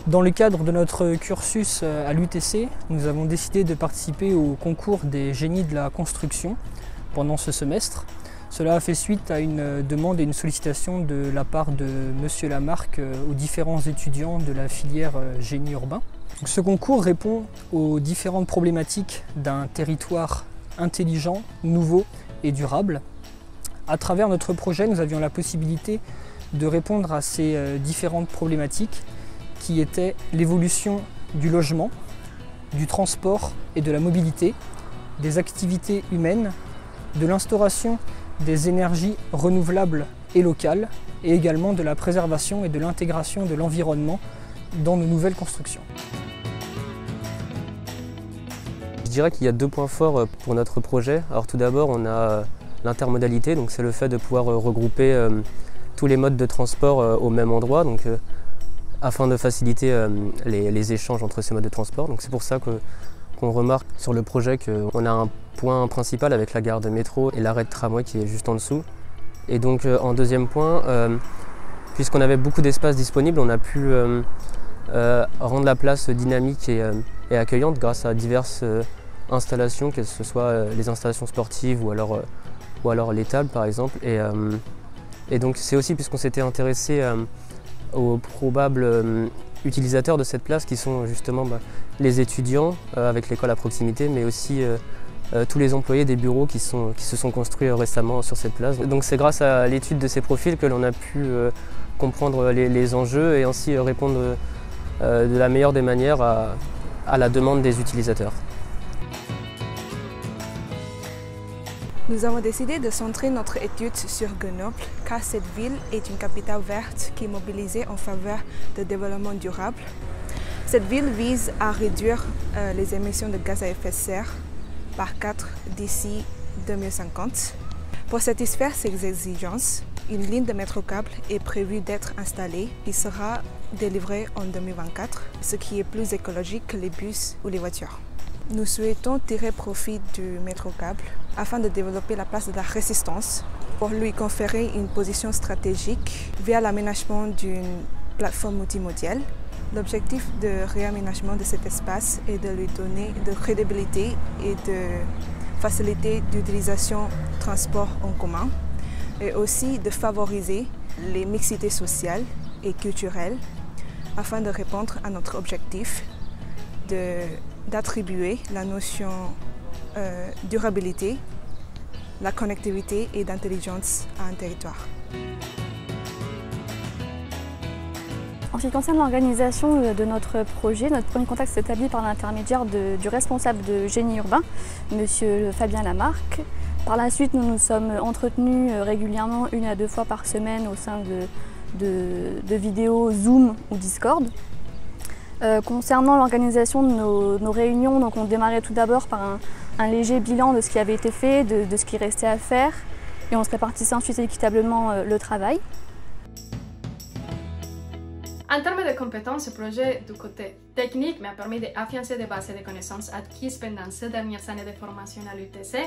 Dans le cadre de notre cursus à l'UTC, nous avons décidé de participer au concours des génies de la construction pendant ce semestre. Cela a fait suite à une demande et une sollicitation de la part de M. Lamarck aux différents étudiants de la filière génie urbain. Donc, ce concours répond aux différentes problématiques d'un territoire intelligent, nouveau et durable. À travers notre projet, nous avions la possibilité de répondre à ces différentes problématiques qui étaient l'évolution du logement, du transport et de la mobilité, des activités humaines, de l'instauration des énergies renouvelables et locales, et également de la préservation et de l'intégration de l'environnement dans nos nouvelles constructions. Je dirais qu'il y a 2 points forts pour notre projet. Alors tout d'abord, on a l'intermodalité, donc c'est le fait de pouvoir regrouper tous les modes de transport au même endroit, donc, afin de faciliter les échanges entre ces modes de transport. Donc c'est pour ça qu'on remarque sur le projet qu'on a un point principal avec la gare de métro et l'arrêt de tramway qui est juste en dessous. Et donc en deuxième point, puisqu'on avait beaucoup d'espace disponible, on a pu rendre la place dynamique et accueillante grâce à diverses installations, que ce soit les installations sportives ou alors les tables par exemple. Et donc c'est aussi puisqu'on s'était intéressé aux probables utilisateurs de cette place qui sont justement les étudiants avec l'école à proximité, mais aussi tous les employés des bureaux qui se sont construits récemment sur cette place. Donc c'est grâce à l'étude de ces profils que l'on a pu comprendre les enjeux et ainsi répondre de la meilleure des manières à la demande des utilisateurs. Nous avons décidé de centrer notre étude sur Grenoble car cette ville est une capitale verte qui est mobilisée en faveur de développement durable. Cette ville vise à réduire les émissions de gaz à effet de serre par 4 d'ici 2050. Pour satisfaire ces exigences, une ligne de métro câble est prévue d'être installée et sera délivrée en 2024, ce qui est plus écologique que les bus ou les voitures. Nous souhaitons tirer profit du métro câble afin de développer la place de la résistance pour lui conférer une position stratégique via l'aménagement d'une plateforme multimodale. L'objectif de réaménagement de cet espace est de lui donner de crédibilité et de faciliter l'utilisation du transport en commun et aussi de favoriser les mixités sociales et culturelles afin de répondre à notre objectif d'attribuer la notion durabilité, la connectivité et d'intelligence à un territoire. En ce qui concerne l'organisation de notre projet, notre premier contact s'est établi par l'intermédiaire du responsable de génie urbain, M. Fabien Lamarck. Par la suite, nous nous sommes entretenus régulièrement 1 à 2 fois par semaine au sein de vidéos Zoom ou Discord. Concernant l'organisation de nos réunions, donc on démarrait tout d'abord par un léger bilan de ce qui avait été fait, de ce qui restait à faire, et on se répartissait ensuite équitablement le travail. En termes de compétences, ce projet du côté technique m'a permis d'affirmer des bases de connaissances acquises pendant ces dernières années de formation à l'UTC,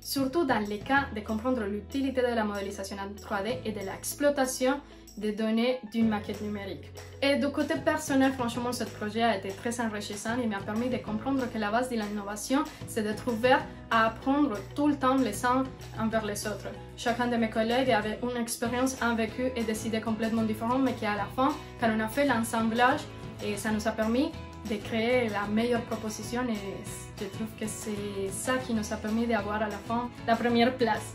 surtout dans le cas de comprendre l'utilité de la modélisation en 3D et de l'exploitation des données d'une maquette numérique. Et du côté personnel, franchement, ce projet a été très enrichissant et m'a permis de comprendre que la base de l'innovation, c'est d'être ouvert à apprendre tout le temps les uns envers les autres. Chacun de mes collègues avait une expérience, un vécu et des idées complètement différentes, mais qu'à la fin, quand on a fait l'assemblage, et ça nous a permis de créer la meilleure proposition et je trouve que c'est ça qui nous a permis d'avoir à la fin la première place.